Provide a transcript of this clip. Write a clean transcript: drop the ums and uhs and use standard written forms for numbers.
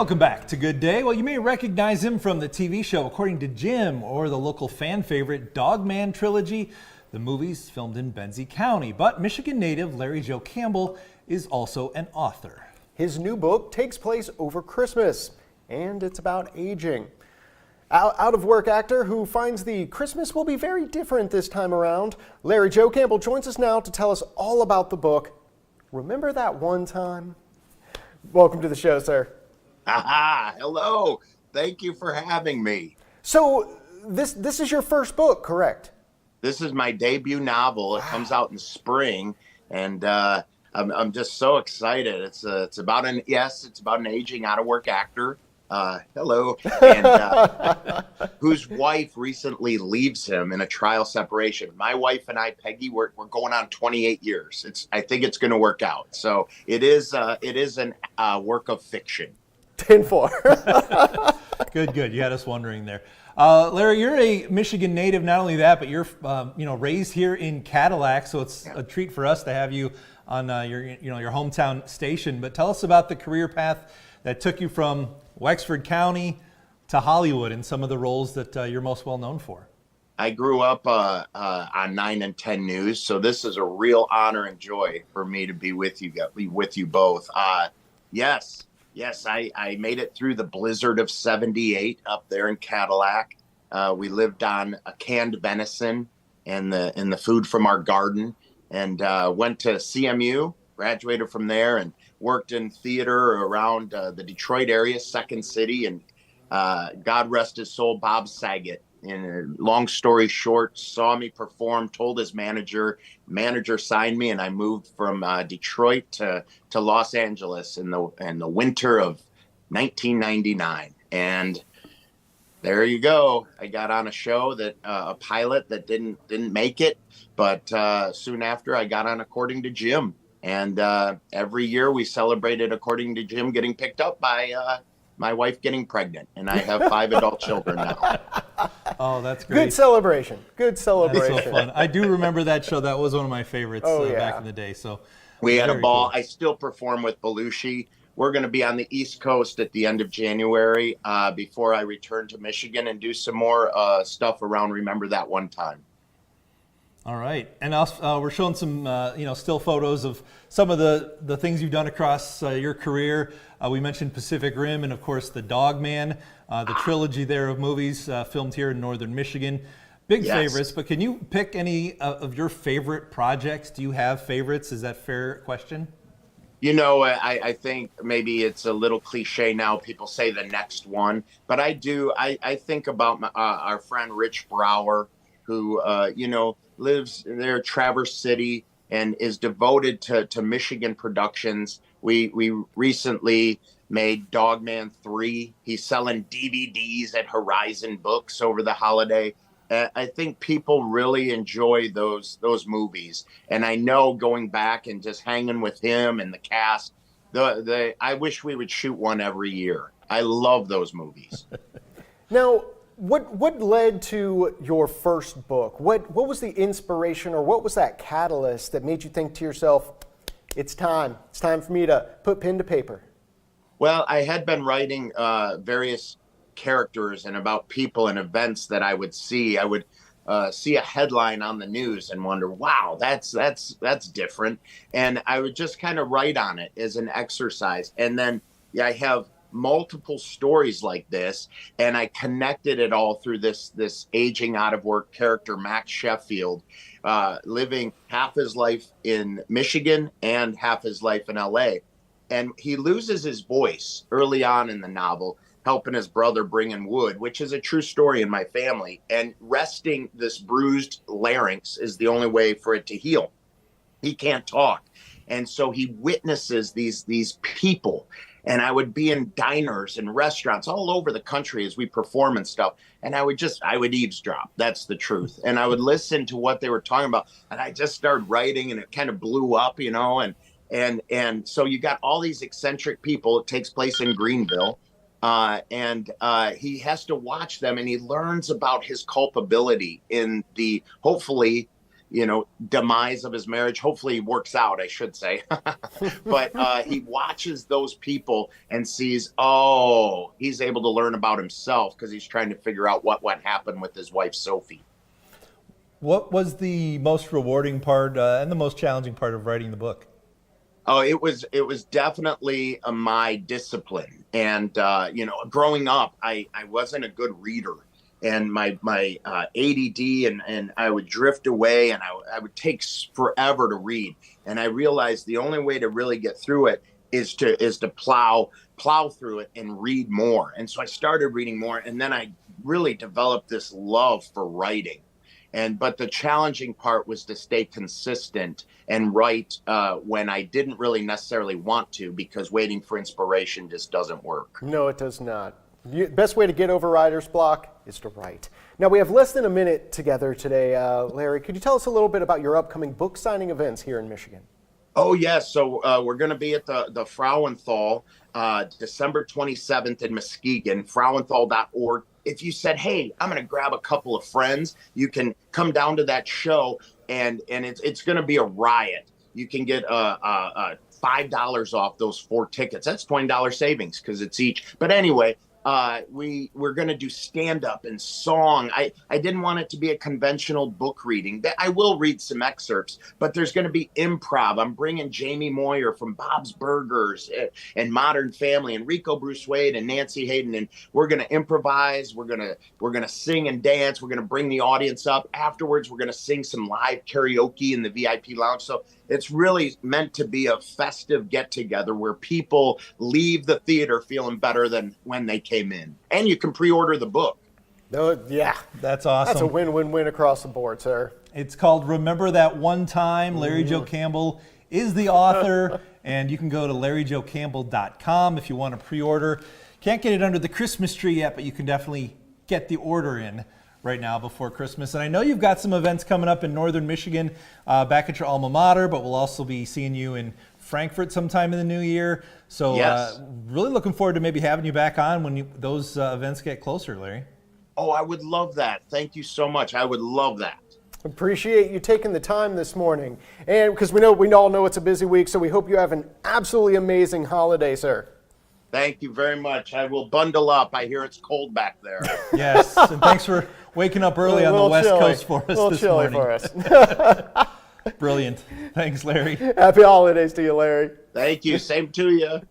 Welcome back to Good Day. Well, you may recognize him from the TV show According to Jim or the local fan favorite Dogman trilogy. The movie's filmed in Benzie County, but Michigan native Larry Joe Campbell is also an author. His new book takes place over Christmas, and it's about aging. Out-of-work actor who finds the Christmas will be very different this time around. Larry Joe Campbell joins us now to tell us all about the book. Remember that one time? Welcome to the show, sir. Aha, hello. Thank you for having me. So this is your first book, correct? This is my debut novel. It comes out in spring, and I'm just so excited. It's about an aging out of work actor. Hello, and whose wife recently leaves him in a trial separation. My wife and I, Peggy, we're going on 28 years. I think it's going to work out. So it is an work of fiction. 10-4. Good. You had us wondering there. Larry, you're a Michigan native. Not only that, but you're raised here in Cadillac. So it's a treat for us to have you on your hometown station. But tell us about the career path that took you from Wexford County to Hollywood and some of the roles that you're most well known for. I grew up on 9 and 10 News, so this is a real honor and joy for me to be with you both. Yes, I made it through the blizzard of '78 up there in Cadillac. We lived on a canned venison and the food from our garden, and went to CMU, graduated from there, and worked in theater around the Detroit area, Second City, and God rest his soul, Bob Saget. And long story short, saw me perform, told his manager signed me, and I moved from Detroit to Los Angeles in the winter of 1999. And there you go. I got on a show a pilot that didn't make it, but soon after I got on According to Jim. And every year we celebrated According to Jim getting picked up by my wife getting pregnant, and I have 5 adult children now. Oh, that's great. Good celebration. That's so fun. I do remember that show. That was one of my favorites back in the day. So we had a ball. Cool. I still perform with Belushi. We're going to be on the East Coast at the end of January before I return to Michigan and do some more stuff around Remember That One Time. All right, and we're showing some still photos of some of the things you've done across your career. We mentioned Pacific Rim and of course the Dogman, the trilogy there of movies filmed here in northern Michigan. Big favorites, but can you pick any of your favorite projects? Do you have favorites? Is that a fair question? I think maybe it's a little cliche now. People say the next one, but I do. I think about our friend Rich Brower, who lives there, Traverse City, and is devoted to Michigan productions. We recently made Dogman 3. He's selling DVDs at Horizon Books over the holiday. I think people really enjoy those movies. And I know going back and just hanging with him and the cast, I wish we would shoot one every year. I love those movies. Now, what led to your first book? What was the inspiration, or what was that catalyst that made you think to yourself, it's time for me to put pen to paper? Well, I had been writing various characters and about people and events that I would see. I would see a headline on the news and wonder, wow, that's different. And I would just kind of write on it as an exercise. And then I have multiple stories like this, and I connected it all through this aging out of work character, Max Sheffield, living half his life in Michigan and half his life in LA. And he loses his voice early on in the novel, helping his brother bring in wood, which is a true story in my family. And resting this bruised larynx is the only way for it to heal. He can't talk. And so he witnesses these people. And I would be in diners and restaurants all over the country as we perform and stuff. And I would eavesdrop. That's the truth. And I would listen to what they were talking about. And I just started writing, and it kind of blew up, and so you got all these eccentric people. It takes place in Greenville. And he has to watch them, and he learns about his culpability in hopefully demise of his marriage. Hopefully he works out, I should say. But he watches those people and sees, oh, he's able to learn about himself because he's trying to figure out what happened with his wife, Sophie. What was the most rewarding part and the most challenging part of writing the book? Oh, it was definitely my discipline. And, growing up, I wasn't a good reader. And my ADD and I would drift away, and I would take forever to read. And I realized the only way to really get through it is to plow through it and read more. And so I started reading more, and then I really developed this love for writing. But the challenging part was to stay consistent and write when I didn't really necessarily want to, because waiting for inspiration just doesn't work. No, it does not. Best way to get over writer's block is to write. Now, we have less than a minute together today. Larry, could you tell us a little bit about your upcoming book signing events here in Michigan? Oh, yes. So we're going to be at the Frauenthal December 27th in Muskegon, frauenthal.org. If you said, hey, I'm going to grab a couple of friends, you can come down to that show, and it's going to be a riot. You can get $5 off those 4 tickets. That's $20 savings because it's each. But anyway, we're going to do stand-up and song. I didn't want it to be a conventional book reading. I will read some excerpts, but there's going to be improv. I'm bringing Jamie Moyer from Bob's Burgers and Modern Family, and Rico Bruce Wade and Nancy Hayden, and we're going to improvise. We're going to sing and dance. We're going to bring the audience up. Afterwards, we're going to sing some live karaoke in the VIP lounge. So it's really meant to be a festive get-together where people leave the theater feeling better than when they came in. And you can pre-order the book. No, yeah. That's awesome. That's a win-win-win across the board, sir. It's called Remember That One Time. Larry Joe Campbell is the author, and you can go to LarryJoeCampbell.com if you want to pre-order. Can't get it under the Christmas tree yet, but you can definitely get the order in right now before Christmas. And I know you've got some events coming up in Northern Michigan back at your alma mater, but we'll also be seeing you in Frankfurt sometime in the new year. So yes. Really looking forward to maybe having you back on when those events get closer, Larry. Oh, I would love that. Thank you so much. I would love that. Appreciate you taking the time this morning. And because we all know it's a busy week, so we hope you have an absolutely amazing holiday, sir. Thank you very much. I will bundle up. I hear it's cold back there. Yes, and thanks for waking up early on the West Coast for us this morning. A little chilly for us. Brilliant. Thanks, Larry. Happy holidays to you, Larry. Thank you. Same to you.